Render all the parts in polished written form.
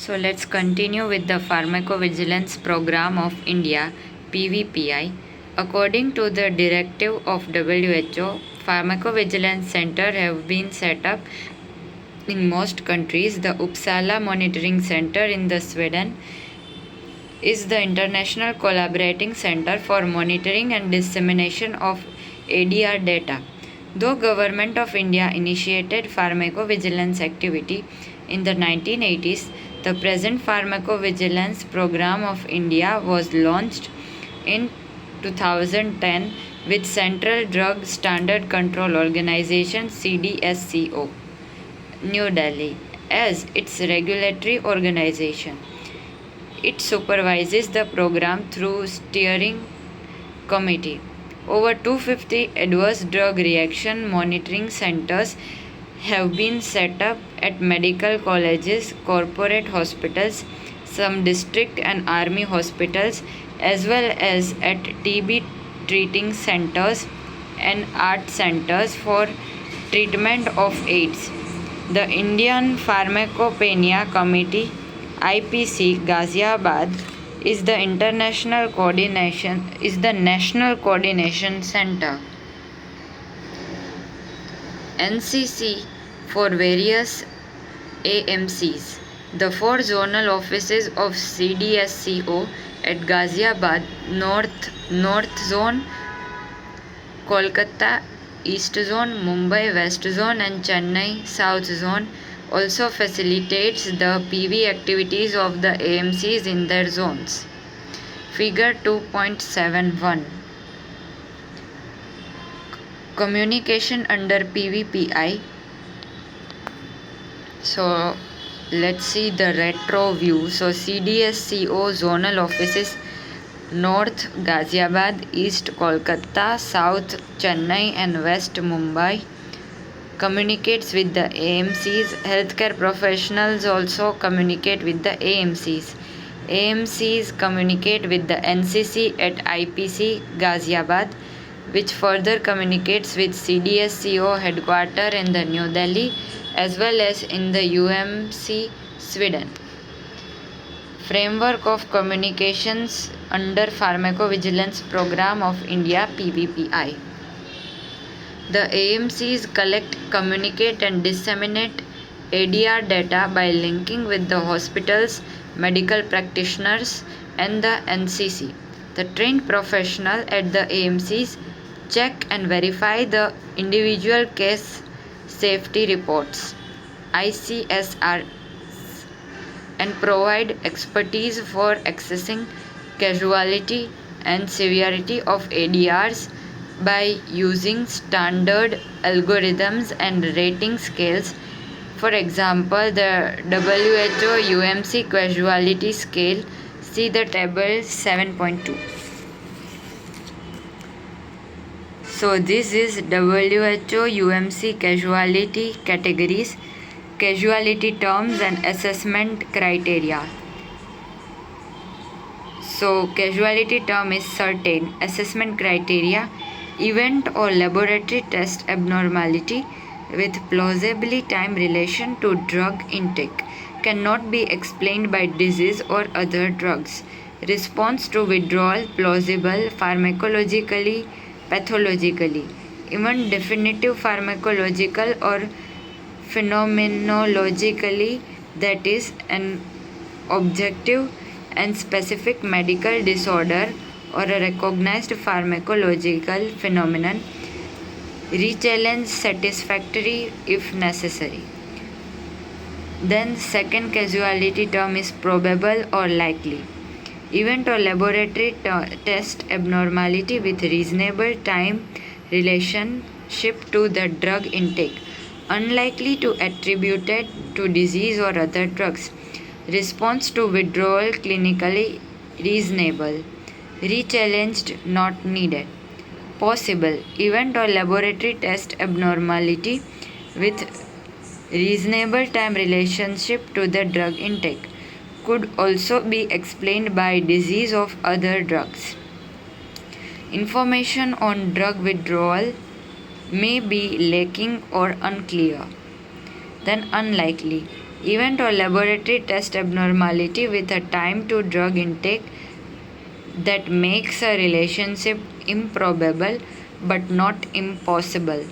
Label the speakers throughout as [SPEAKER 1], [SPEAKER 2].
[SPEAKER 1] So let's continue with the Pharmacovigilance Program of India (PVPI). According to the directive of WHO, pharmacovigilance centers have been set up in most countries. The Uppsala Monitoring Center in the Sweden is the international collaborating center for monitoring and dissemination of ADR data. Though Government of India initiated pharmacovigilance activity in the 1980s, the present Pharmacovigilance Program of India was launched in 2010 with Central Drug Standard Control Organization CDSCO, New Delhi, as its regulatory organization. It supervises the program through steering committee. Over 250 adverse drug reaction monitoring centers have been set up at medical colleges, corporate hospitals, some district and army hospitals, as well as at TB treating centers and art centers for treatment of AIDS. The Indian Pharmacopoeia Committee IPC Ghaziabad is the national coordination center. NCC for various AMCs. The four zonal offices of CDSCO at Ghaziabad North Zone, Kolkata East Zone, Mumbai West Zone and Chennai South Zone also facilitates the PV activities of the AMCs in their zones. Figure 2.71. Communication under PVPI. So let's see the retro view. So CDSCO zonal offices North Ghaziabad, East Kolkata, South Chennai and West Mumbai communicates with the AMCs. Healthcare professionals also communicate with the AMCs. AMCs communicate with the NCC at IPC Ghaziabad, which further communicates with CDSCO headquarters in the New Delhi as well as in the UMC Sweden. Framework of communications under Pharmacovigilance Program of India PVPI. The AMCs collect, communicate and disseminate ADR data by linking with the hospitals, medical practitioners and the NCC. The trained professional at the AMCs check and verify the individual case safety reports ICSRs and provide expertise for assessing casualty and severity of ADRs by using standard algorithms and rating scales. For example, the WHO UMC casualty scale. See the table 7.2. So this is WHO UMC casualty categories, casualty terms and assessment criteria. So casualty term is certain, assessment criteria, event or laboratory test abnormality with plausibly time relation to drug intake, cannot be explained by disease or other drugs. Response to withdrawal plausible pharmacologically, pathologically, even definitive pharmacological or phenomenologically, that is an objective and specific medical disorder or a recognized pharmacological phenomenon, re-challenge satisfactory if necessary. Then second casualty term is probable or likely. Event or laboratory test abnormality with reasonable time relationship to the drug intake, unlikely to attributed to disease or other drugs. Response to withdrawal clinically reasonable. Re-challenged not needed. Possible event or laboratory test abnormality with reasonable time relationship to the drug intake, could also be explained by disease of other drugs. Information on drug withdrawal may be lacking or unclear. Then unlikely. Event or laboratory test abnormality with a time to drug intake that makes a relationship improbable but not impossible.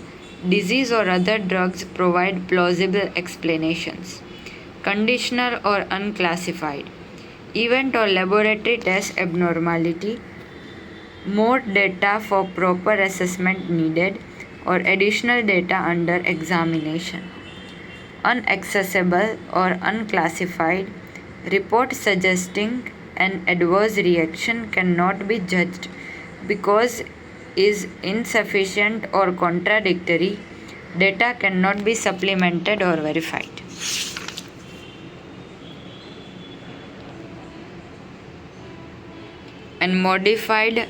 [SPEAKER 1] Disease or other drugs provide plausible explanations. Conditional or unclassified. Event or laboratory test abnormality. More data for proper assessment needed or additional data under examination. Unaccessible or unclassified. Report suggesting an adverse reaction cannot be judged because is insufficient or contradictory. Data cannot be supplemented or verified. And modified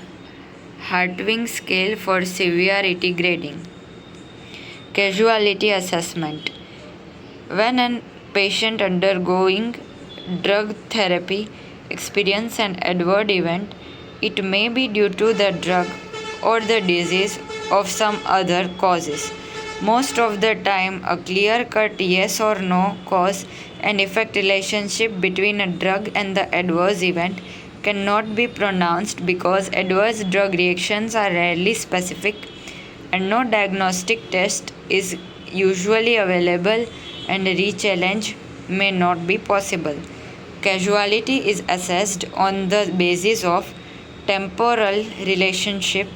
[SPEAKER 1] Hartwig scale for severity grading. Casualty assessment. When a patient undergoing drug therapy experiences an adverse event, it may be due to the drug or the disease of some other causes. Most of the time, a clear-cut yes or no cause and effect relationship between a drug and the adverse event cannot be pronounced because adverse drug reactions are rarely specific and no diagnostic test is usually available and re-challenge may not be possible. Causality is assessed on the basis of temporal relationship,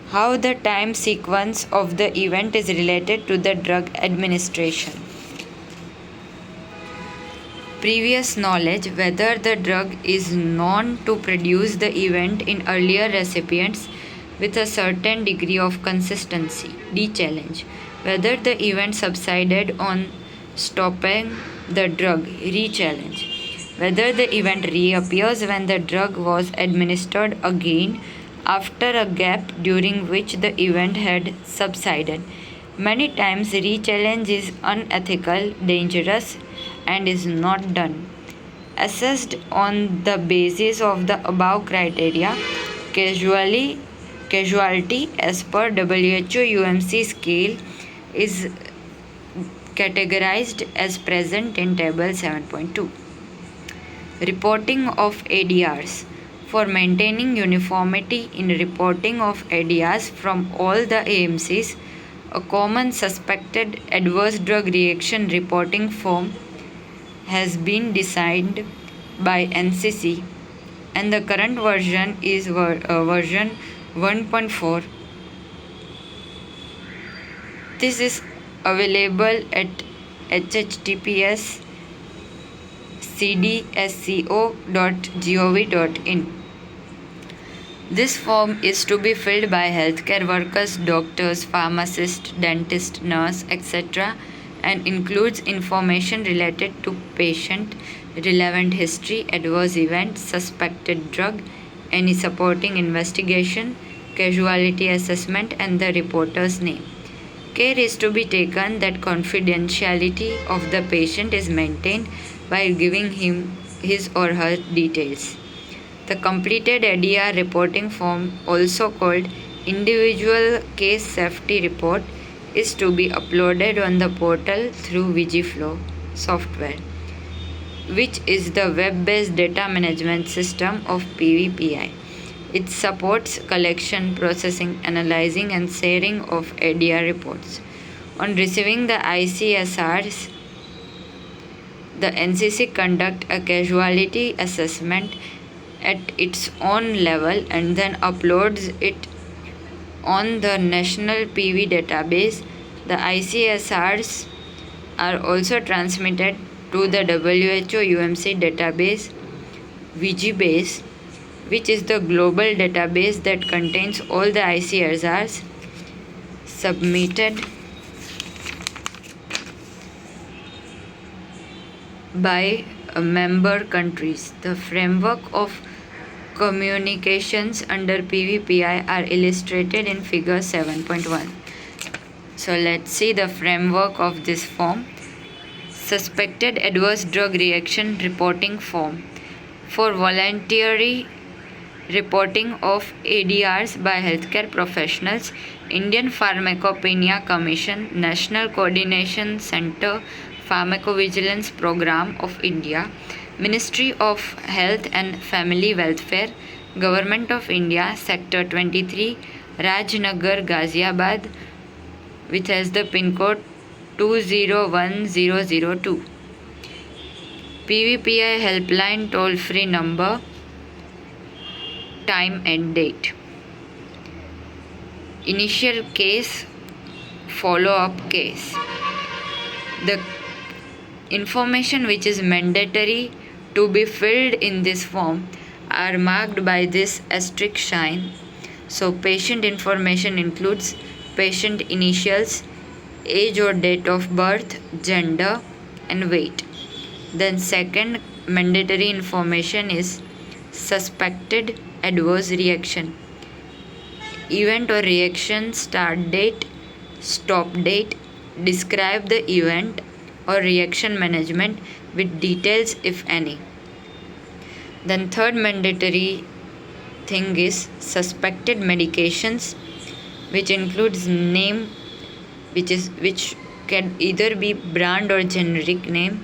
[SPEAKER 1] how the time sequence of the event is related to the drug administration. Previous knowledge whether the drug is known to produce the event in earlier recipients with a certain degree of consistency. D-challenge. Whether the event subsided on stopping the drug. Re-challenge. Whether the event reappears when the drug was administered again after a gap during which the event had subsided. Many times re-challenge is unethical, dangerous, and is not done. Assessed on the basis of the above criteria, casualty as per WHO UMC scale is categorized as present in table 7.2. Reporting of ADRs. For maintaining uniformity in reporting of ADRs from all the AMCs, a common suspected adverse drug reaction reporting form has been designed by NCC, and the current version is version 1.4. This is available at https://cdsco.gov.in. This form is to be filled by healthcare workers, doctors, pharmacists, dentists, nurse, etc., and includes information related to patient, relevant history, adverse event, suspected drug, any supporting investigation, casualty assessment, and the reporter's name. Care is to be taken that confidentiality of the patient is maintained while giving him his or her details. The completed ADR reporting form, also called Individual Case Safety Report, is to be uploaded on the portal through VigiFlow software, which is the web-based data management system of PVPI. It supports collection, processing, analyzing, and sharing of ADR reports. On receiving the ICSRs, the NCC conducts a casualty assessment at its own level and then uploads it on the national PV database. The ICSRs are also transmitted to the WHO UMC database, VigiBase, which is the global database that contains all the ICSRs submitted by member countries. The framework of communications under PVPI are illustrated in figure 7.1. So let's see the framework of this form. Suspected adverse drug reaction reporting form. For voluntary reporting of ADRs by healthcare professionals, Indian Pharmacopoeia Commission, National Coordination Center Pharmacovigilance Program of India, Ministry of Health and Family Welfare, Government of India, Sector 23, Rajnagar, Ghaziabad, which has the pin code 201002. PVPI helpline toll free number, time and date. Initial case, follow up case. The information which is mandatory to be filled in this form are marked by this asterisk sign. So patient information includes patient initials, age or date of birth, gender and weight. Then second mandatory information is suspected adverse reaction, event or reaction start date, stop date, describe the event or reaction management with details if any. Then third mandatory thing is suspected medications, which includes name, which can either be brand or generic name,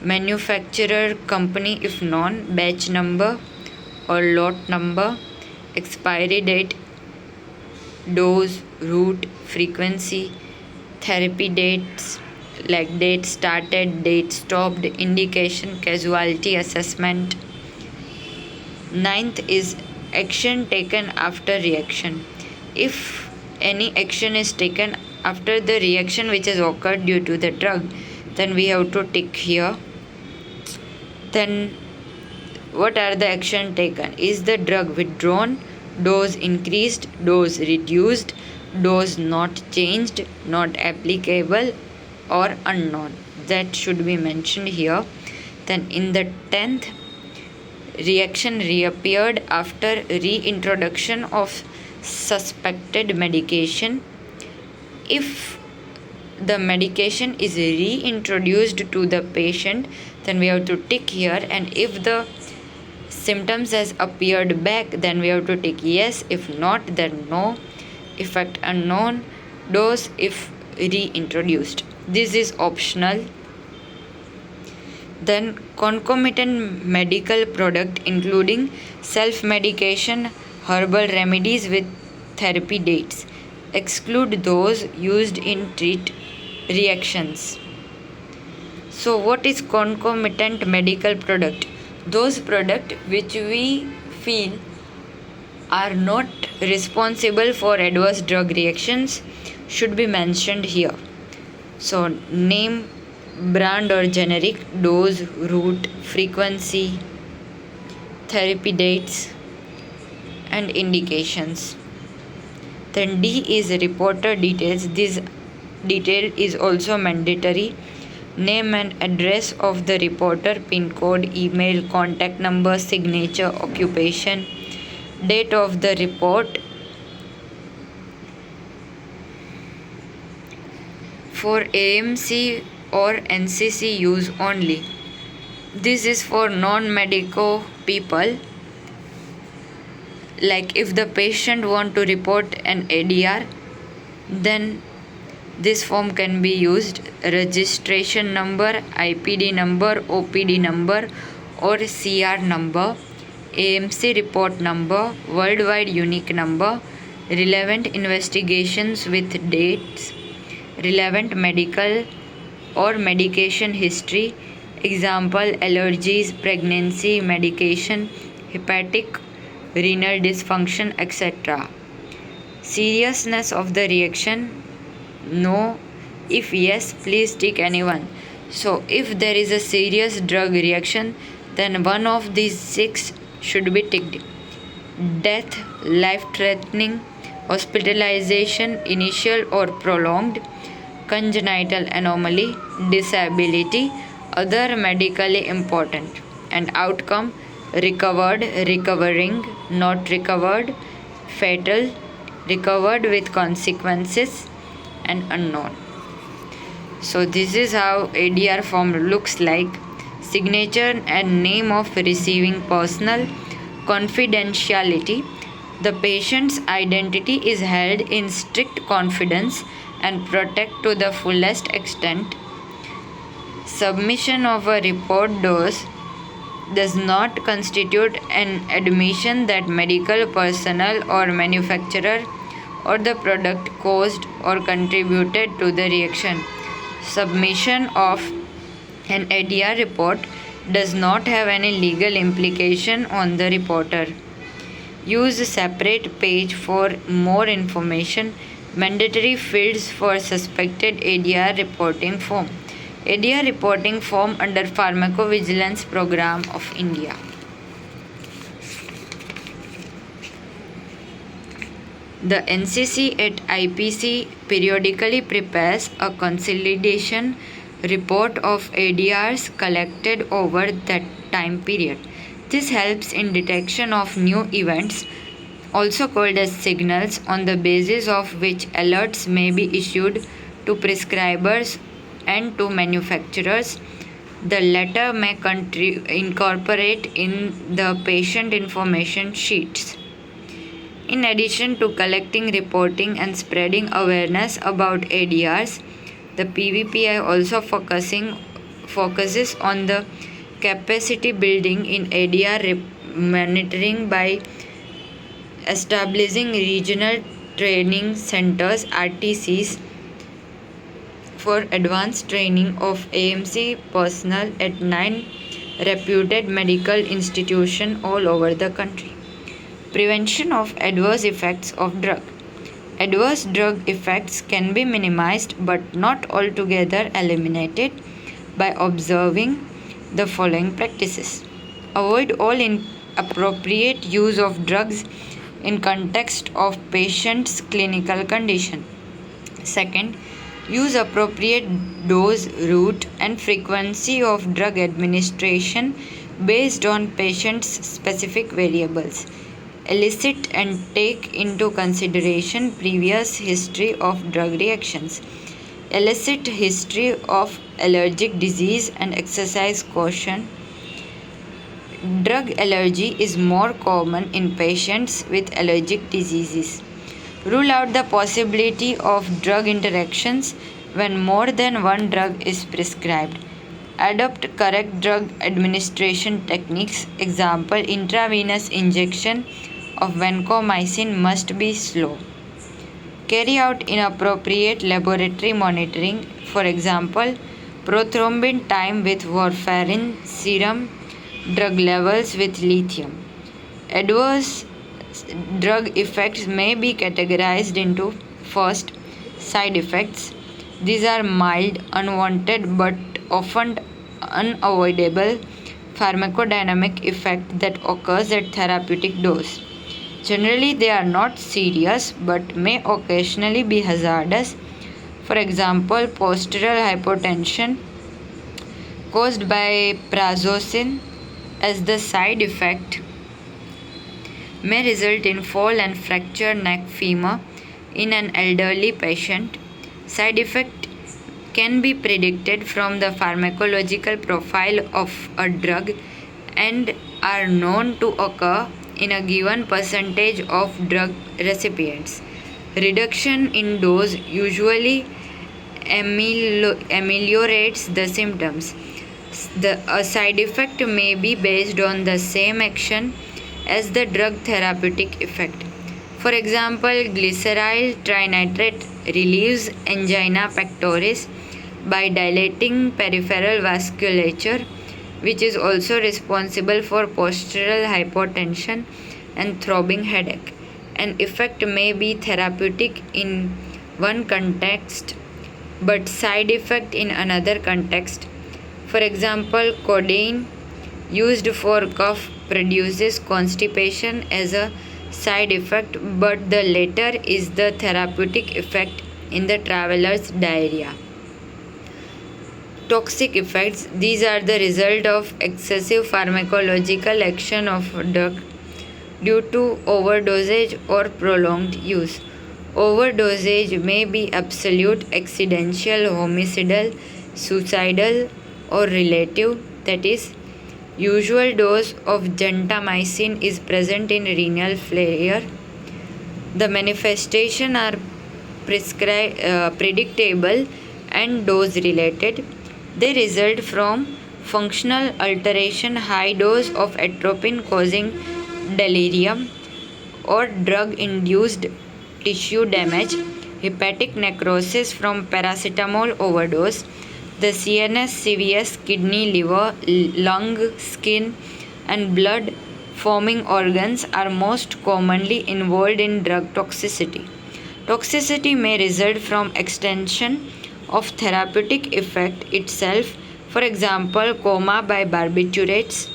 [SPEAKER 1] manufacturer, company if known, batch number or lot number, expiry date, dose, route, frequency, therapy dates like date started, date stopped, indication, casualty assessment. Ninth is action taken after reaction. If any action is taken after the reaction which has occurred due to the drug, then we have to tick here. Then what are the action taken? Is the drug withdrawn, dose increased, dose reduced, dose not changed, not applicable or unknown? That should be mentioned here. Then in the 10th, reaction reappeared after reintroduction of suspected medication. If the medication is reintroduced to the patient, then we have to tick here, and if the symptoms has appeared back, then we have to tick yes. If not, then no. Effect unknown. Dose if reintroduced. This is optional. Then concomitant medical product including self-medication, herbal remedies with therapy dates. Exclude those used in treat reactions. So what is concomitant medical product? Those products which we feel are not responsible for adverse drug reactions should be mentioned here. So name, brand or generic, dose, route, frequency, therapy dates and indications. Then D is reporter details. This detail is also mandatory. Name and address of the reporter, pin code, email, contact number, signature, occupation, date of the report. For AMC or NCC use only. This is for non-medico people. Like if the patient want to report an ADR, then this form can be used. Registration number, IPD number, OPD number or CR number, AMC report number, worldwide unique number, relevant investigations with dates, relevant medical or medication history, example allergies, pregnancy, medication, hepatic, renal dysfunction, etc. Seriousness of the reaction, no. If yes, please tick anyone. So if there is a serious drug reaction, then one of these 6 should be ticked. Death, life-threatening, hospitalization, initial or prolonged, congenital anomaly, disability, other medically important, and outcome recovered, recovering, not recovered, fatal, recovered with consequences, and unknown. So this is how ADR form looks like. Signature and name of receiving personnel, confidentiality. The patient's identity is held in strict confidence and protect to the fullest extent. Submission of a report dose does not constitute an admission that medical personnel or manufacturer or the product caused or contributed to the reaction. Submission of an ADR report does not have any legal implication on the reporter. Use a separate page for more information. Mandatory fields for suspected ADR reporting form. ADR reporting form under Pharmacovigilance Program of India. The NCC at IPC periodically prepares a consolidation report of ADRs collected over that time period. This helps in detection of new events, also called as signals, on the basis of which alerts may be issued to prescribers and to manufacturers. The latter may incorporate in the patient information sheets. In addition to collecting, reporting, and spreading awareness about ADRs, the PVPI also focuses on the capacity building in ADR monitoring by establishing regional training centers (RTCs) for advanced training of AMC personnel at 9 reputed medical institutions all over the country. Prevention of adverse effects of drug. Adverse drug effects can be minimized but not altogether eliminated by observing the following practices. Avoid all inappropriate use of drugs in context of patient's clinical condition. Second, use appropriate dose, route, and frequency of drug administration based on patient's specific variables. Elicit and take into consideration previous history of drug reactions. Elicit history of allergic disease and exercise caution. Drug allergy is more common in patients with allergic diseases. Rule out the possibility of drug interactions when more than one drug is prescribed. Adopt correct drug administration techniques. Example, intravenous injection of vancomycin must be slow. Carry out inappropriate laboratory monitoring. For example, prothrombin time with warfarin serum, drug levels with lithium. Adverse drug effects may be categorized into: first, side effects. These are mild, unwanted but often unavoidable pharmacodynamic effect that occurs at therapeutic dose. Generally, they are not serious but may occasionally be hazardous. For example, postural hypotension caused by prazosin as the side effect may result in fall and fractured neck femur in an elderly patient. Side effect can be predicted from the pharmacological profile of a drug and are known to occur in a given percentage of drug recipients. Reduction in dose usually ameliorates the symptoms. A side effect may be based on the same action as the drug therapeutic effect. For example, glyceryl trinitrate relieves angina pectoris by dilating peripheral vasculature, which is also responsible for postural hypotension and throbbing headache. An effect may be therapeutic in one context but side effect in another context. For example, codeine used for cough produces constipation as a side effect, but the latter is the therapeutic effect in the traveler's diarrhea. Toxic effects. These are the result of excessive pharmacological action of a drug due to overdosage or prolonged use. Overdosage may be absolute, accidental, homicidal, suicidal, or relative, that is, usual dose of gentamicin is present in renal failure. The manifestations are predictable and dose related. They result from functional alteration, high dose of atropine causing delirium, or drug-induced tissue damage, hepatic necrosis from paracetamol overdose. The CNS, CVS, kidney, liver, lung, skin, and blood forming organs are most commonly involved in drug toxicity. Toxicity may result from extension of therapeutic effect itself, for example, coma by barbiturates,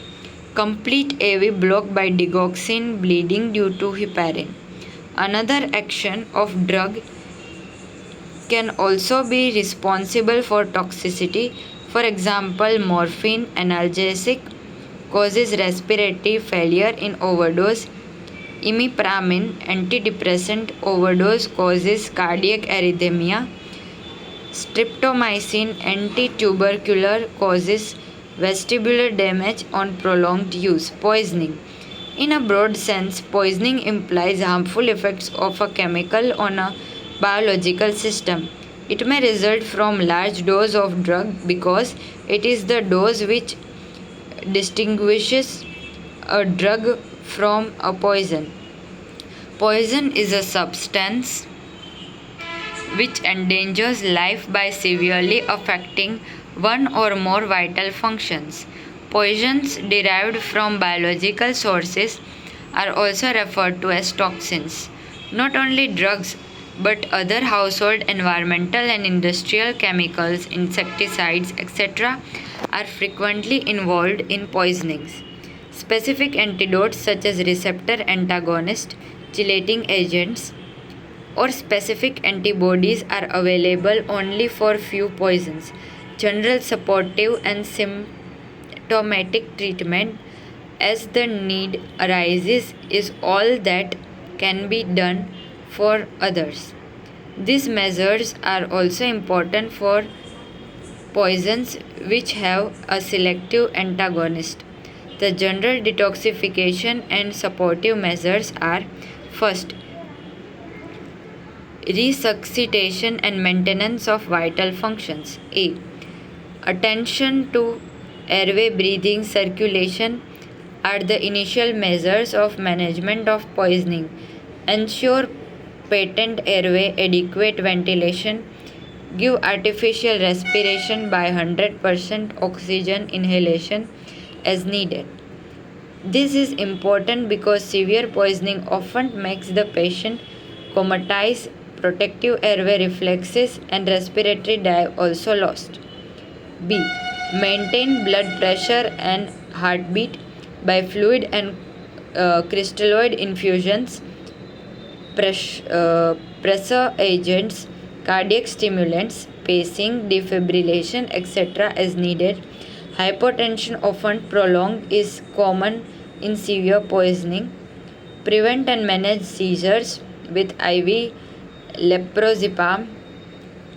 [SPEAKER 1] complete AV block by digoxin, bleeding due to heparin. Another action of drug can also be responsible for toxicity. For example, morphine analgesic causes respiratory failure in overdose. Imipramine antidepressant overdose causes cardiac arrhythmia. Streptomycin antitubercular causes vestibular damage on prolonged use. Poisoning. In a broad sense, poisoning implies harmful effects of a chemical on a biological system. It may result from large dose of drug because it is the dose which distinguishes a drug from a poison. Poison is a substance which endangers life by severely affecting one or more vital functions. Poisons derived from biological sources are also referred to as toxins. Not only drugs, but other household, environmental, and industrial chemicals, insecticides, etc., are frequently involved in poisonings. Specific antidotes such as receptor antagonist, chelating agents, or specific antibodies are available only for few poisons. General supportive and symptomatic treatment as the need arises is all that can be done for others. These measures are also important for poisons which have a selective antagonist. The general detoxification and supportive measures are: first, resuscitation and maintenance of vital functions. A. Attention to airway, breathing, circulation are the initial measures of management of poisoning. Ensure patent airway, adequate ventilation, give artificial respiration by 100% oxygen inhalation as needed. This is important because severe poisoning often makes the patient comatose, protective airway reflexes, and respiratory drive also lost. B. Maintain blood pressure and heartbeat by fluid and crystalloid infusions, pressor agents, cardiac stimulants, pacing, defibrillation, etc. as needed. Hypotension, often prolonged, is common in severe poisoning. Prevent and manage seizures with IV leprozepam.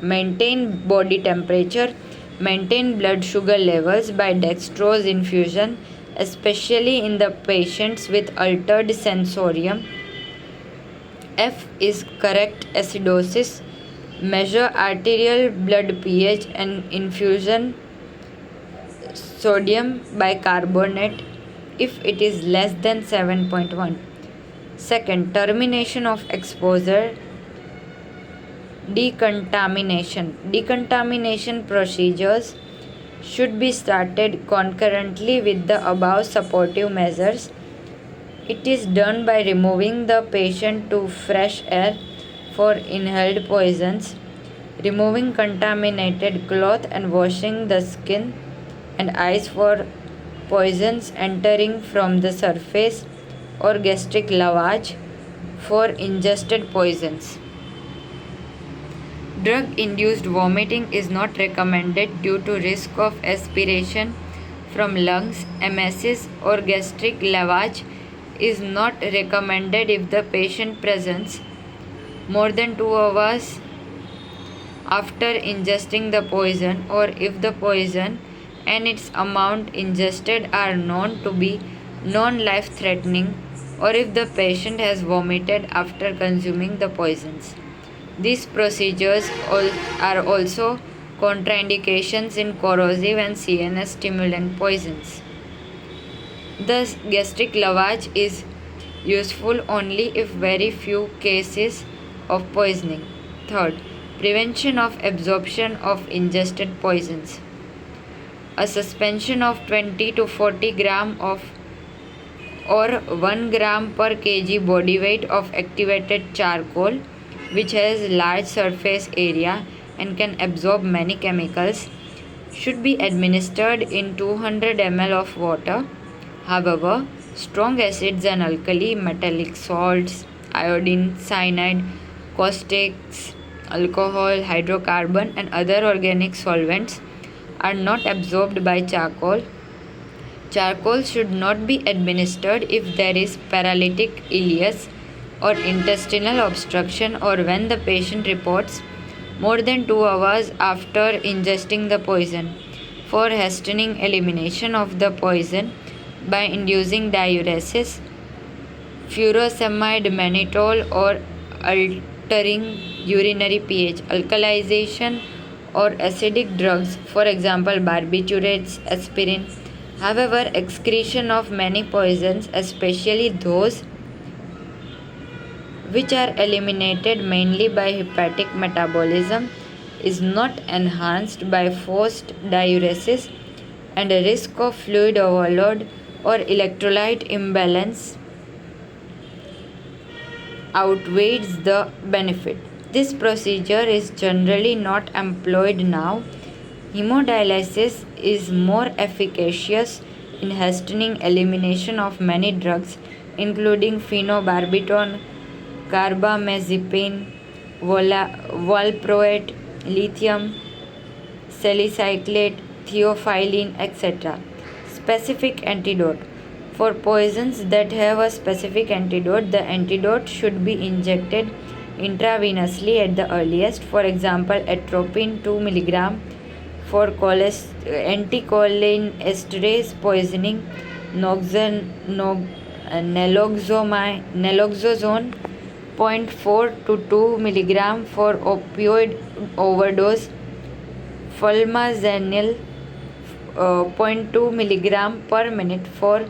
[SPEAKER 1] Maintain body temperature. Maintain blood sugar levels by dextrose infusion, especially in the patients with altered sensorium. F is correct acidosis. Measure arterial blood pH and infusion sodium bicarbonate if it is less than 7.1. Second, termination of exposure. Decontamination. Decontamination procedures should be started concurrently with the above supportive measures. It is done by removing the patient to fresh air for inhaled poisons, removing contaminated cloth, and washing the skin and eyes for poisons entering from the surface, or gastric lavage for ingested poisons. Drug-induced vomiting is not recommended due to risk of aspiration from lungs. Emesis or gastric lavage is not recommended if the patient presents more than 2 hours after ingesting the poison, or if the poison and its amount ingested are known to be non-life-threatening, or if the patient has vomited after consuming the poisons. These procedures are also Contraindications in corrosive and CNS stimulant poisons. Thus, gastric lavage is useful only if very few cases of poisoning. Third, prevention of absorption of ingested poisons. A suspension of 20 to 40 gram of or 1 gram per kg body weight of activated charcoal, which has large surface area and can absorb many chemicals, should be administered in 200 ml of water. However, strong acids and alkali, metallic salts, iodine, cyanide, caustics, alcohol, hydrocarbon, and other organic solvents are not absorbed by charcoal. Charcoal should not be administered if there is paralytic ileus or intestinal obstruction, or when the patient reports more than 2 hours after ingesting the poison, for hastening elimination of the poison by inducing diuresis, furosemide mannitol, or altering urinary pH, alkalization, or acidic drugs, for example barbiturates, aspirin. However, excretion of many poisons, especially those which are eliminated mainly by hepatic metabolism, is not enhanced by forced diuresis, and a risk of fluid overload or electrolyte imbalance outweighs the benefit. This procedure is generally not employed now. Hemodialysis is more efficacious in hastening elimination of many drugs, including phenobarbital, carbamazepine, valproate, lithium, salicylate, theophylline, etc. Specific antidote. For poisons that have a specific antidote, the antidote should be injected intravenously at the earliest. For example, atropine 2 mg for anticholinesterase poisoning, naloxone 0.4 to 2 mg for opioid overdose, fulmazanil 0.2 mg per minute for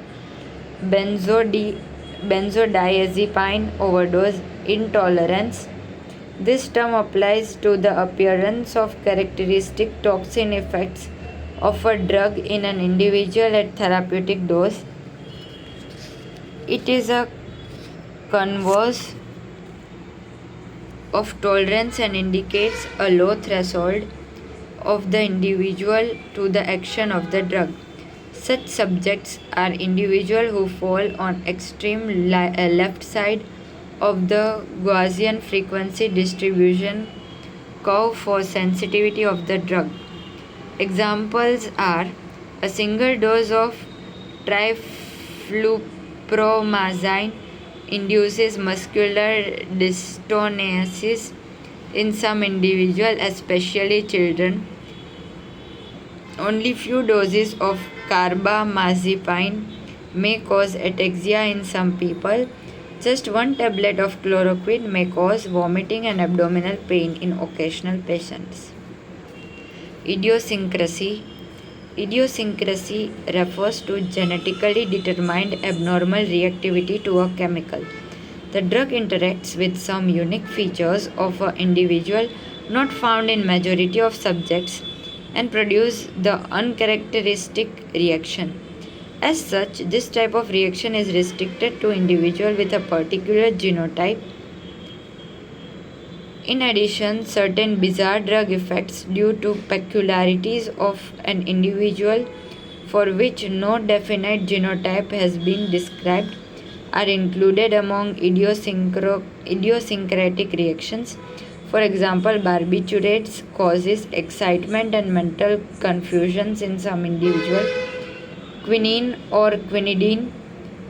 [SPEAKER 1] benzodiazepine overdose intolerance. This term applies to the appearance of characteristic toxin effects of a drug in an individual at therapeutic dose. It is a converse of tolerance and indicates a low threshold of the individual to the action of the drug. Such subjects are individuals who fall on extreme left side of the Gaussian frequency distribution curve for sensitivity of the drug. Examples are a single dose of triflupromazine induces muscular dystonesis in some individuals, especially children. Only few doses of carbamazepine may cause ataxia in some people. Just 1 tablet of chloroquine may cause vomiting and abdominal pain in occasional patients. Idiosyncrasy. Idiosyncrasy refers to genetically determined abnormal reactivity to a chemical. The drug interacts with some unique features of an individual not found in majority of subjects and produce the uncharacteristic reaction. As such, this type of reaction is restricted to individuals with a particular genotype. In addition, certain bizarre drug effects due to peculiarities of an individual for which no definite genotype has been described are included among idiosyncratic reactions. For example, barbiturates causes excitement and mental confusions in some individuals. Quinine or quinidine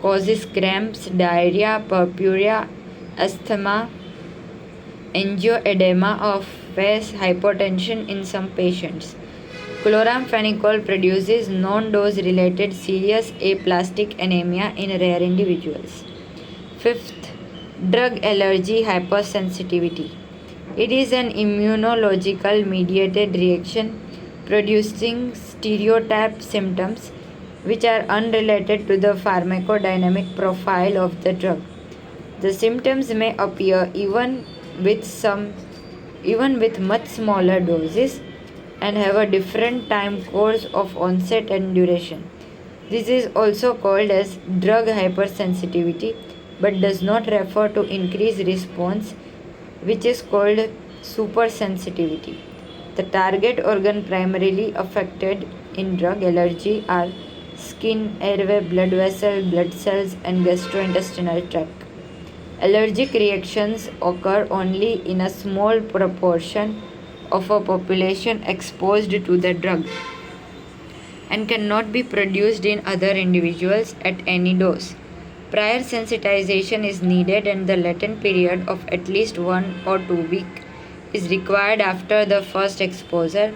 [SPEAKER 1] causes cramps, diarrhea, purpura, asthma, angioedema of face, hypotension in some patients. Chloramphenicol produces non-dose related serious aplastic anemia in rare individuals. Fifth, drug allergy hypersensitivity. It is an immunological mediated reaction producing stereotype symptoms which are unrelated to the pharmacodynamic profile of the drug. The symptoms may appear even with much smaller doses and have a different time course of onset and duration. This is also called as drug hypersensitivity but does not refer to increased response, which is called supersensitivity. The target organ primarily affected in drug allergy are skin, airway, blood vessel, blood cells, and gastrointestinal tract. Allergic reactions occur only in a small proportion of a population exposed to the drug and cannot be produced in other individuals at any dose. Prior sensitization is needed and the latent period of at least 1 or 2 weeks is required after the first exposure.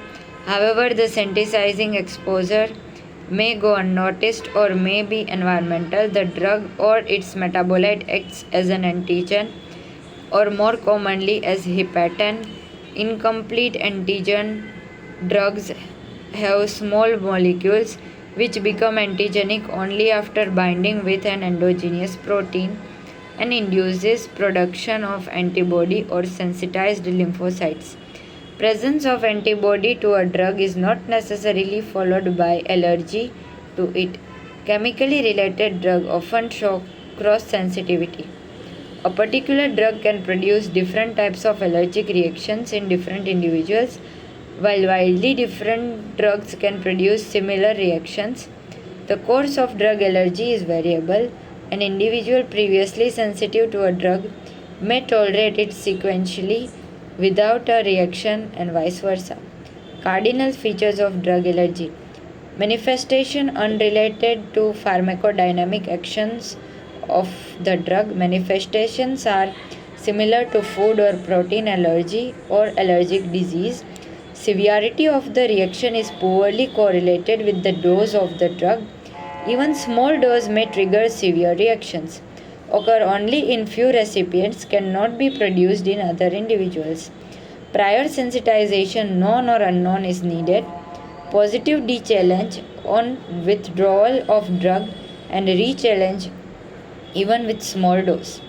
[SPEAKER 1] However, the sensitizing exposure may go unnoticed or may be environmental. The drug or its metabolite acts as an antigen or more commonly as hepatin. Incomplete antigen drugs have small molecules which become antigenic only after binding with an endogenous protein and induces production of antibody or sensitized lymphocytes. Presence of antibody to a drug is not necessarily followed by allergy to it. Chemically related drugs often show cross sensitivity. A particular drug can produce different types of allergic reactions in different individuals, while widely different drugs can produce similar reactions. The course of drug allergy is variable. An individual previously sensitive to a drug may tolerate it sequentially without a reaction and vice versa. Cardinal features of drug allergy: manifestation unrelated to pharmacodynamic actions of the drug. Manifestations are similar to food or protein allergy or allergic disease. Severity of the reaction is poorly correlated with the dose of the drug. Even small dose may trigger severe reactions. Occur only in few recipients, cannot be produced in other individuals. Prior sensitization, known or unknown, is needed. Positive de-challenge on withdrawal of drug and re-challenge even with small dose.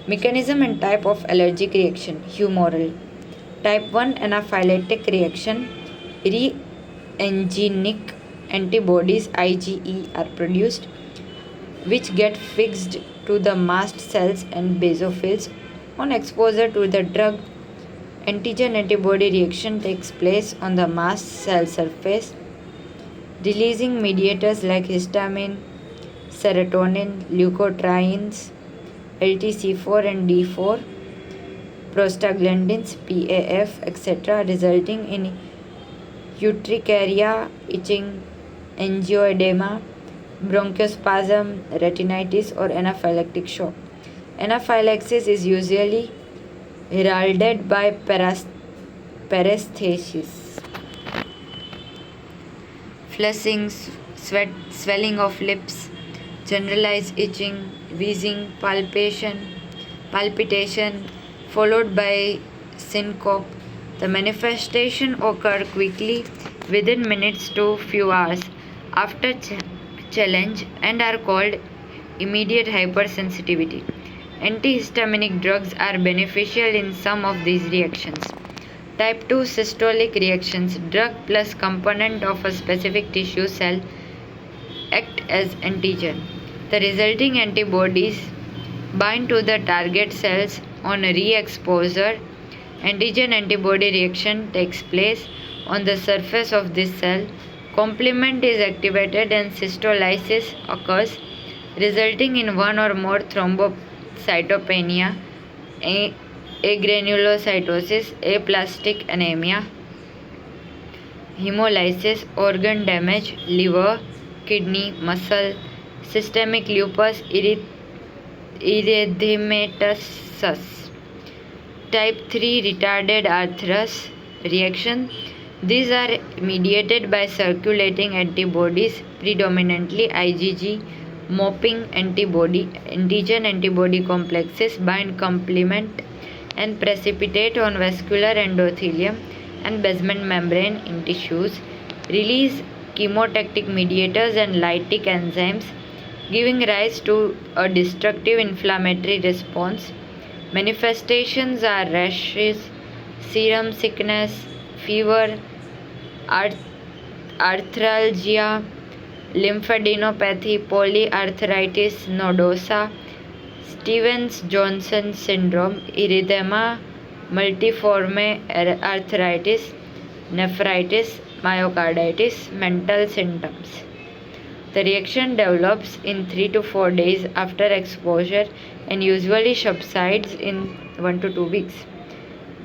[SPEAKER 1] Mechanism and type of allergic reaction: humoral. Type 1 anaphylactic reaction: re-antigenic antibodies IgE are produced, which get fixed to the mast cells and basophils on exposure to the drug. Antigen antibody reaction takes place on the mast cell surface, releasing mediators like histamine, serotonin, leukotrienes, LTC4 and D4, prostaglandins, PAF, etc., resulting in urticaria, itching, angioedema, bronchospasm, retinitis, or anaphylactic shock. Anaphylaxis is usually heralded by paresthesis, flushing, swelling of lips, generalized itching, wheezing, palpitation, followed by syncope. The manifestation occur quickly within minutes to few hours after challenge and are called immediate hypersensitivity. Antihistaminic drugs are beneficial in some of these reactions. Type 2 systolic reactions: drug plus component of a specific tissue cell act as antigen. The resulting antibodies bind to the target cells on re-exposure. Antigen antibody reaction takes place on the surface of this cell. Complement is activated and cystolysis occurs, resulting in one or more thrombocytopenia, agranulocytosis, aplastic anemia, hemolysis, organ damage, liver, kidney, muscle, systemic lupus erythematosus. Type 3 retarded arthritis reaction. These are mediated by circulating antibodies, predominantly IgG, mopping antibody. Antigen antibody complexes bind complement and precipitate on vascular endothelium and basement membrane in tissues, release chemotactic mediators and lytic enzymes, giving rise to a destructive inflammatory response. Manifestations are rashes, serum sickness, fever, arthralgia, lymphadenopathy, polyarthritis nodosa, Stevens-Johnson syndrome, erythema multiforme, arthritis, nephritis, myocarditis, mental symptoms. The reaction develops in 3 to 4 days after exposure and usually subsides in 1 to 2 weeks.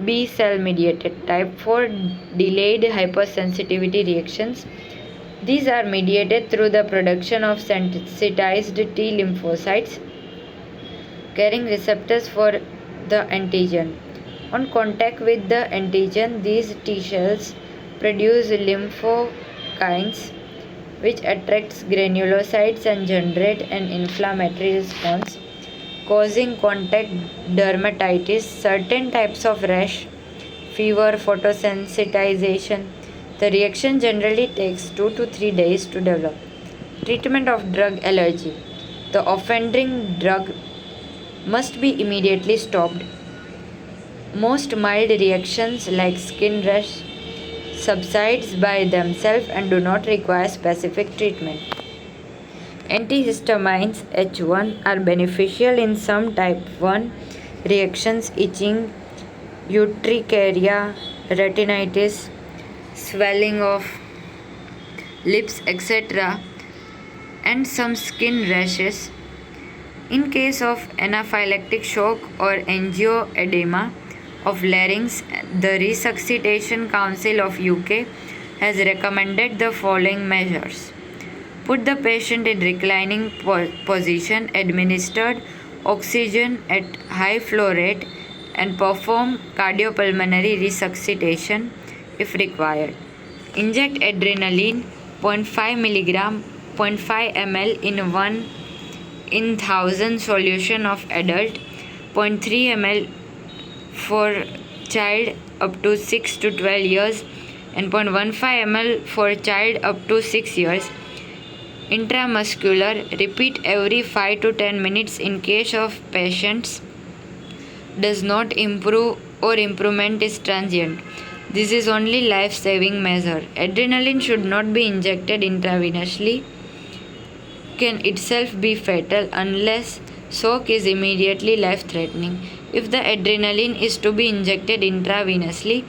[SPEAKER 1] B cell mediated type 4 delayed hypersensitivity reactions. These are mediated through the production of sensitized T lymphocytes carrying receptors for the antigen. On contact with the antigen, these T cells produce lymphokines which attracts granulocytes and generate an inflammatory response, causing contact dermatitis, certain types of rash, fever, photosensitization. The reaction generally takes 2 to 3 days to develop. Treatment of drug allergy. The offending drug must be immediately stopped. Most mild reactions like skin rash subsides by themselves and do not require specific treatment. Antihistamines H1 are beneficial in some type 1 reactions, itching, urticaria, retinitis, swelling of lips, etc., and some skin rashes. In case of anaphylactic shock or angioedema of larynx, the Resuscitation Council of UK has recommended the following measures. Put the patient in reclining position, administered oxygen at high flow rate, and perform cardiopulmonary resuscitation if required. Inject adrenaline 0.5 mg 0.5 ml in 1 in 1000 solution of adult, 0.3 ml for child up to 6 to 12 years and 0.15 ml for child up to 6 years. Intramuscular, repeat every 5 to 10 minutes in case of patients does not improve or improvement is transient. This is only life-saving measure. Adrenaline should not be injected intravenously, can itself be fatal unless shock is immediately life-threatening. If the adrenaline is to be injected intravenously,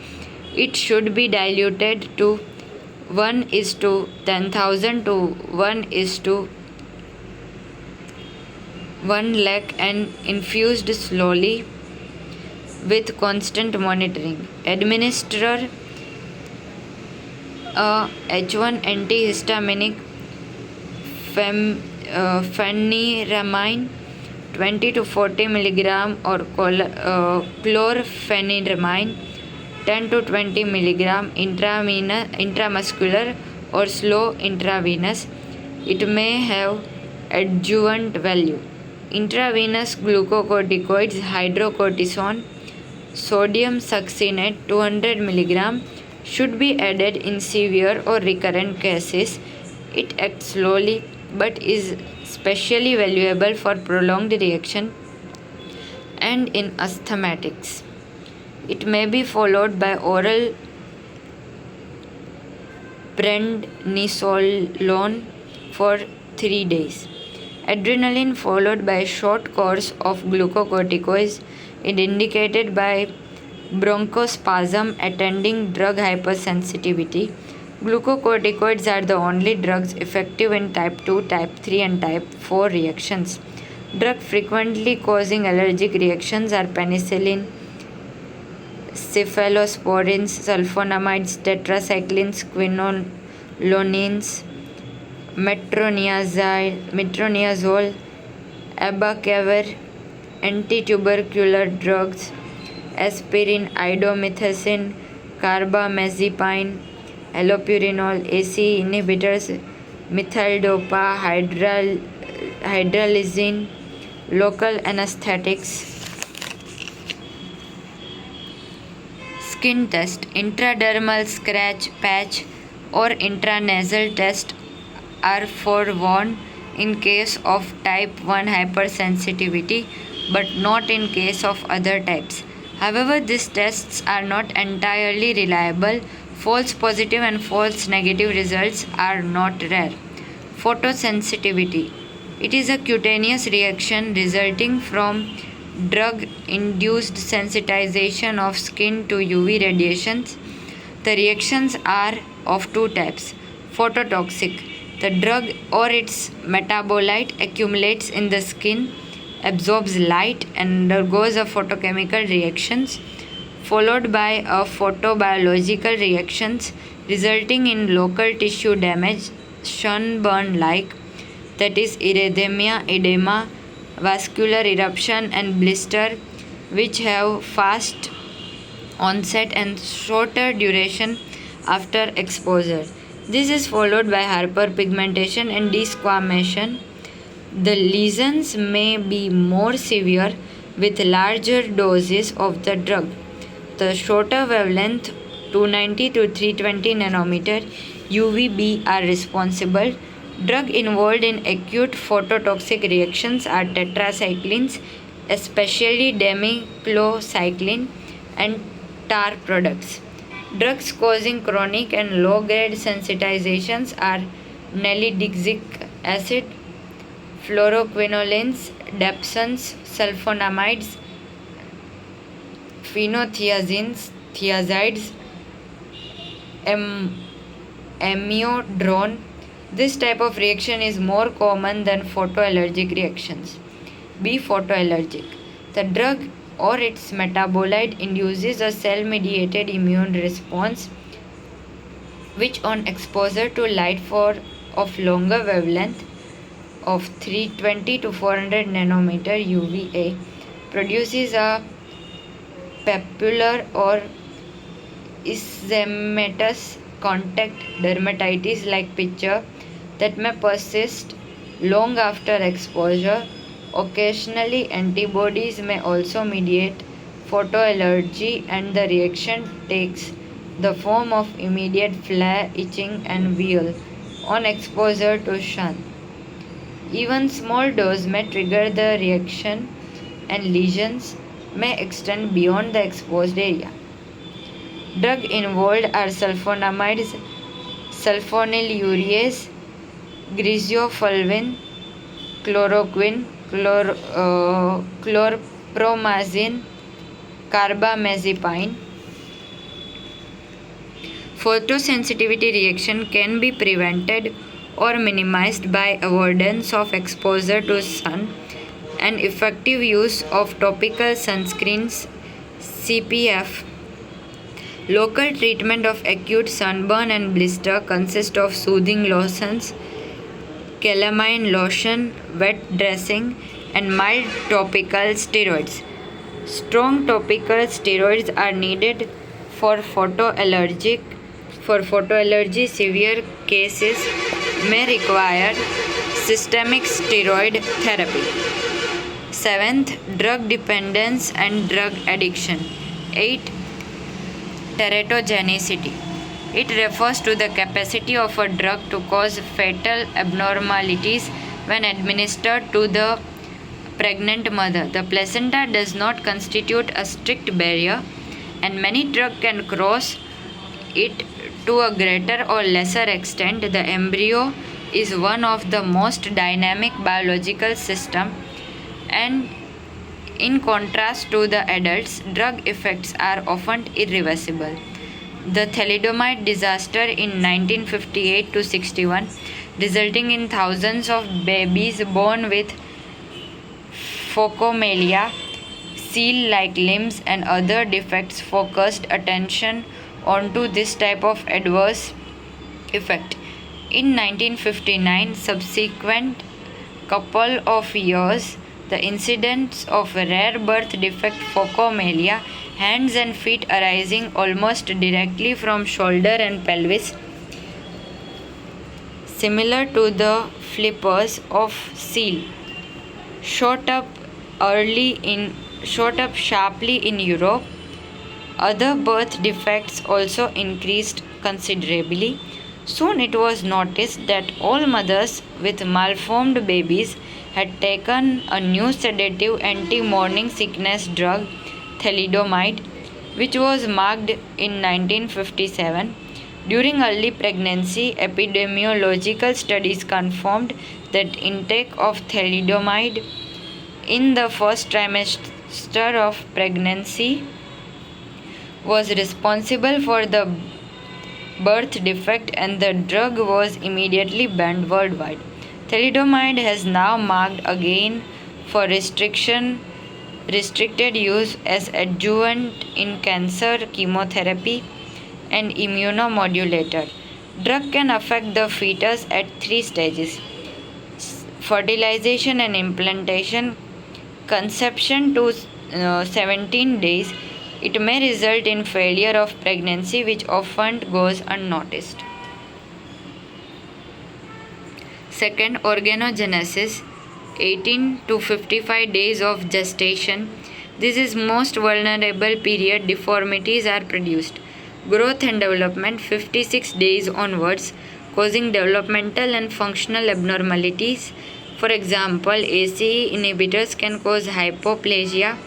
[SPEAKER 1] it should be diluted to 1:10,000 to 1:1 lakh and infused slowly with constant monitoring. Administer a H1 antihistaminic phenyramine 20 to 40 mg or chlorpheniramine 10 to 20 mg intramuscular or slow intravenous. It may have adjuvant value. Intravenous glucocorticoids, hydrocortisone, sodium succinate 200 mg should be added in severe or recurrent cases. It acts slowly but is specially valuable for prolonged reaction and in asthmatics. It may be followed by oral prednisolone for 3 days. Adrenaline followed by a short course of glucocorticoids is indicated by bronchospasm attending drug hypersensitivity. Glucocorticoids are the only drugs effective in type 2, type 3 and type 4 reactions. Drugs frequently causing allergic reactions are penicillin, cephalosporins, sulfonamides, tetracyclines, quinolones, metronidazole, abacavir, antitubercular drugs, aspirin, indomethacin, carbamazepine, allopurinol, ACE inhibitors, methyl-dopa, hydralazine, local anesthetics. Skin test, intradermal scratch, patch, or intranasal test are forewarned in case of type 1 hypersensitivity but not in case of other types. However, these tests are not entirely reliable. False positive and false negative results are not rare. Photosensitivity. It is a cutaneous reaction resulting from drug induced sensitization of skin to UV radiations. The reactions are of two types. Phototoxic. The drug or its metabolite accumulates in the skin, absorbs light, and undergoes a photochemical reactions, followed by a photobiological reactions resulting in local tissue damage, sunburn like, that is erythema, edema, vascular eruption, and blister, which have fast onset and shorter duration after exposure. This is followed by hyperpigmentation and desquamation. The lesions may be more severe with larger doses of the drug. The shorter wavelength 290 to 320 nanometer UVB are responsible. Drugs involved in acute phototoxic reactions are tetracyclines, especially demiclocycline and tar products. Drugs causing chronic and low-grade sensitizations are nalidixic acid, fluoroquinolines, dapsons, sulfonamides, phenothiazines, thiazides, amiodarone. This type of reaction is more common than photoallergic reactions. B. Photoallergic. The drug or its metabolite induces a cell-mediated immune response which on exposure to light of longer wavelength of 320 to 400 nanometer UVA produces a papular or eczematous contact dermatitis like picture that may persist long after exposure. Occasionally, antibodies may also mediate photoallergy, and the reaction takes the form of immediate flare, itching, and wheal on exposure to sun. Even small dose may trigger the reaction, and lesions may extend beyond the exposed area. Drugs involved are sulfonamides, sulfonylureas, griseofulvin, chloroquine, chlorpromazine, carbamazepine. Photosensitivity reaction can be prevented or minimized by avoidance of exposure to sun and effective use of topical sunscreens, CPF. Local treatment of acute sunburn and blister consists of soothing lotions, calamine lotion, wet dressing, and mild topical steroids. Strong topical steroids are needed for photoallergy. Severe cases may require systemic steroid therapy. 7th, drug dependence and drug addiction. 8. Teratogenicity. It refers to the capacity of a drug to cause fatal abnormalities when administered to the pregnant mother. The placenta does not constitute a strict barrier, and many drugs can cross it to a greater or lesser extent. The embryo is one of the most dynamic biological systems, and in contrast to the adults, drug effects are often irreversible. The thalidomide disaster in 1958 to 61, resulting in thousands of babies born with phocomelia, seal-like limbs, and other defects, focused attention onto this type of adverse effect. In 1959, subsequent couple of years, the incidence of rare birth defect phocomelia, hands and feet arising almost directly from shoulder and pelvis, similar to the flippers of seal, shot up sharply in Europe. Other birth defects also increased considerably. Soon it was noticed that all mothers with malformed babies had taken a new sedative anti-morning sickness drug, thalidomide, which was marked in 1957. During early pregnancy, epidemiological studies confirmed that intake of thalidomide in the first trimester of pregnancy was responsible for the birth defect, and the drug was immediately banned worldwide. Thalidomide has now marked again for restricted use as adjuvant in cancer, chemotherapy, and immunomodulator. Drug can affect the fetus at three stages: fertilization and implantation, conception to 17 days. It may result in failure of pregnancy, which often goes unnoticed. Second, organogenesis, 18 to 55 days of gestation. This is most vulnerable period deformities are produced. Growth and development, 56 days onwards, causing developmental and functional abnormalities. For example, ACE inhibitors can cause hypoplasia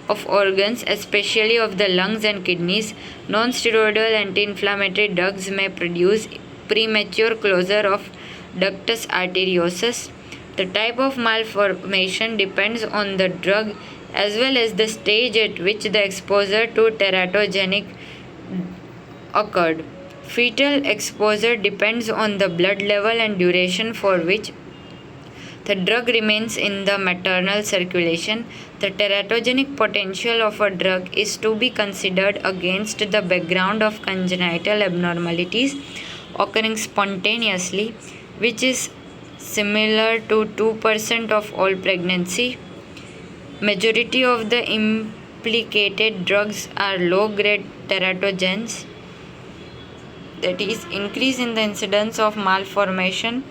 [SPEAKER 1] of organs, especially of the lungs and kidneys. Non-steroidal anti-inflammatory drugs may produce premature closure of ductus arteriosus. The type of malformation depends on the drug as well as the stage at which the exposure to teratogenic occurred. Fetal exposure depends on the blood level and duration for which the drug remains in the maternal circulation. The teratogenic potential of a drug is to be considered against the background of congenital abnormalities occurring spontaneously, which is similar to 2% of all pregnancy. Majority of the implicated drugs are low-grade teratogens, that is, increase in the incidence of malformation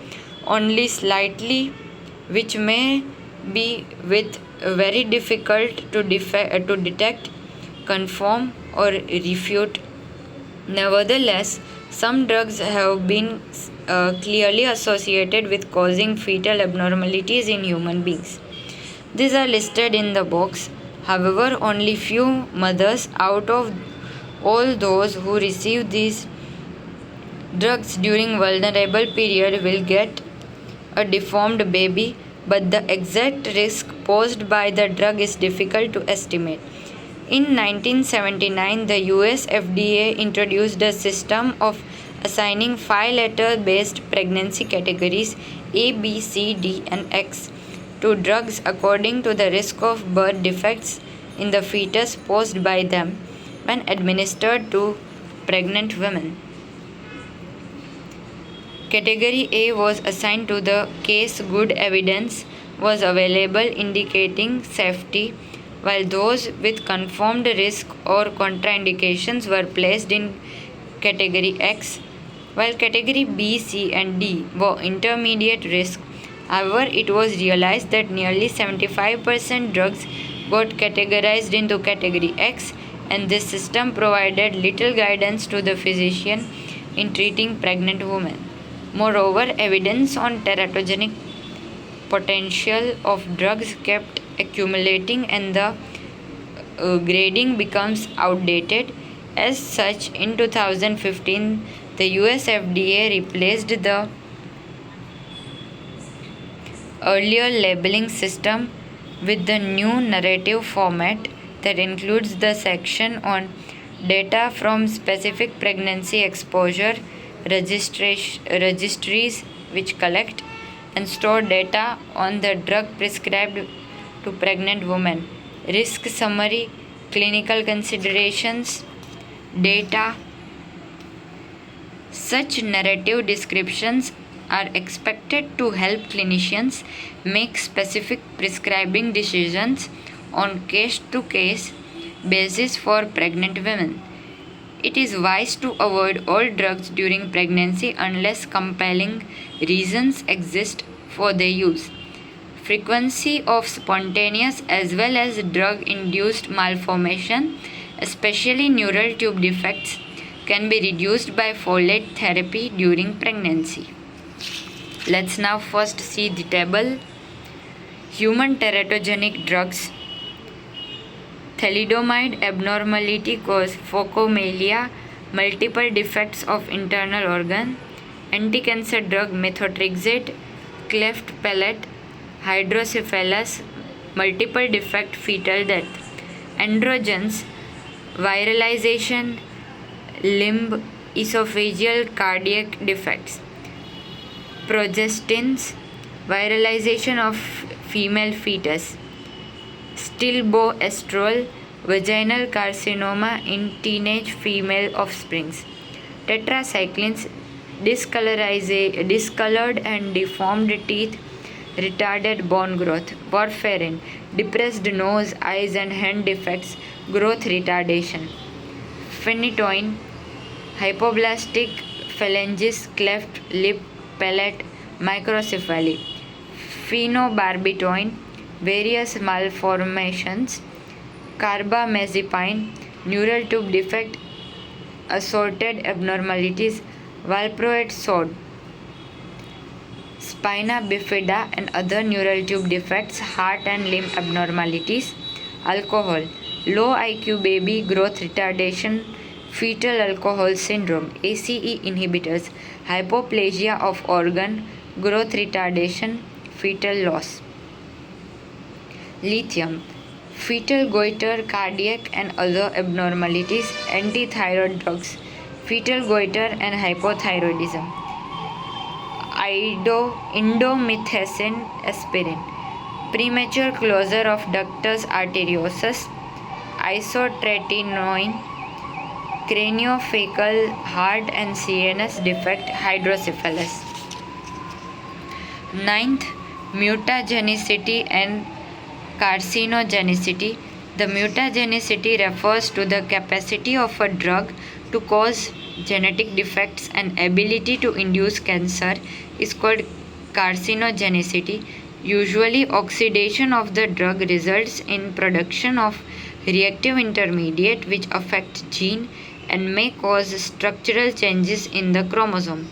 [SPEAKER 1] only slightly, which may be with very difficult to detect, confirm, or refute. Nevertheless, some drugs have been clearly associated with causing fetal abnormalities in human beings. These are listed in the box. However, only few mothers out of all those who receive these drugs during vulnerable period will get a deformed baby, but the exact risk posed by the drug is difficult to estimate. In 1979, the US FDA introduced a system of assigning 5-letter based pregnancy categories A, B, C, D, and X to drugs according to the risk of birth defects in the fetus posed by them when administered to pregnant women. Category A was assigned to the case good evidence was available indicating safety, while those with confirmed risk or contraindications were placed in Category X, while Category B, C, and D were intermediate risk. However, it was realized that nearly 75% drugs got categorized into Category X, and this system provided little guidance to the physician in treating pregnant women. Moreover, evidence on teratogenic potential of drugs kept accumulating, and the grading becomes outdated. As such, in 2015, the US FDA replaced the earlier labeling system with the new narrative format that includes the section on data from specific pregnancy exposure registries, which collect and store data on the drug prescribed to pregnant women, risk summary, clinical considerations, data. Such narrative descriptions are expected to help clinicians make specific prescribing decisions on case-to-case basis for pregnant women. It is wise to avoid all drugs during pregnancy unless compelling reasons exist for their use. Frequency of spontaneous as well as drug-induced malformation especially neural tube defects, can be reduced by folate therapy during pregnancy. Let's now first see the table. Human teratogenic drugs. Thalidomide abnormality cause phocomelia, multiple defects of internal organ. Anti-cancer drug methotrexate, cleft palate, hydrocephalus, multiple defect fetal death. Androgens, viralization, limb, esophageal cardiac defects. Progestins, viralization of female fetus. Stilboestrol, vaginal carcinoma in teenage female offsprings. Tetracyclines, discolored and deformed teeth, retarded bone growth. Warfarin, depressed nose, eyes and hand defects, growth retardation. Phenytoin, hypoblastic phalanges, cleft lip, palate, microcephaly. Phenobarbital, various malformations. Carbamazepine, neural tube defect, assorted abnormalities. Valproate sod, spina bifida and other neural tube defects, heart and limb abnormalities. Alcohol, low IQ baby growth retardation, fetal alcohol syndrome. ACE inhibitors, hypoplasia of organ, growth retardation, fetal loss. Lithium, fetal goiter, cardiac and other abnormalities. Antithyroid drugs, fetal goiter and hypothyroidism. Indomethacin aspirin, premature closure of ductus arteriosus. Isotretinoin, craniofacial, heart and CNS defect, hydrocephalus. Ninth, mutagenicity and carcinogenicity. The mutagenicity refers to the capacity of a drug to cause genetic defects and ability to induce cancer is called carcinogenicity. Usually, oxidation of the drug results in production of reactive intermediate which affect gene and may cause structural changes in the chromosome.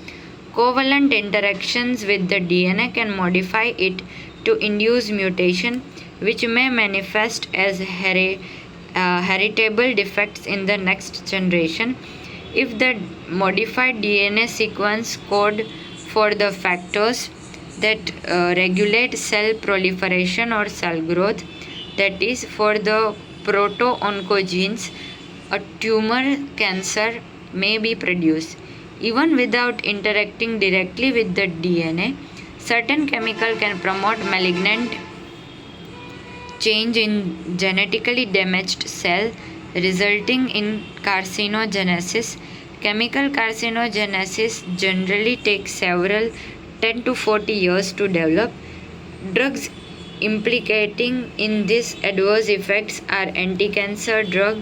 [SPEAKER 1] Covalent interactions with the DNA can modify it to induce mutation which may manifest as heritable defects in the next generation. If the modified DNA sequence code for the factors that regulate cell proliferation or cell growth, that is, for the proto-oncogenes, a tumor cancer may be produced. Even without interacting directly with the DNA, certain chemical can promote malignant change in genetically damaged cell, resulting in carcinogenesis. Chemical carcinogenesis generally takes several 10 to 40 years to develop. Drugs implicating in these adverse effects are anti-cancer drug,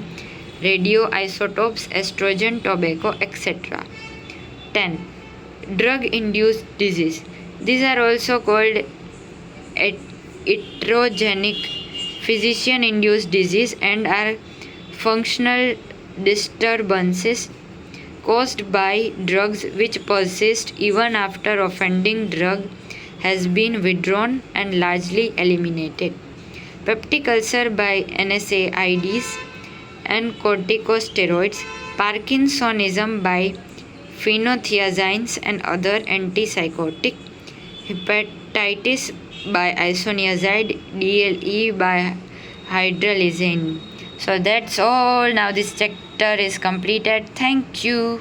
[SPEAKER 1] radioisotopes, estrogen, tobacco, etc. 10. Drug-induced disease. These are also called iatrogenic, physician-induced disease, and are functional disturbances caused by drugs which persist even after offending drug has been withdrawn and largely eliminated. Peptic ulcer by NSAIDs and corticosteroids, Parkinsonism by phenothiazines and other antipsychotic, hepatitis by isoniazid, DLE by hydralazine. So that's all. Now this chapter is completed. Thank you.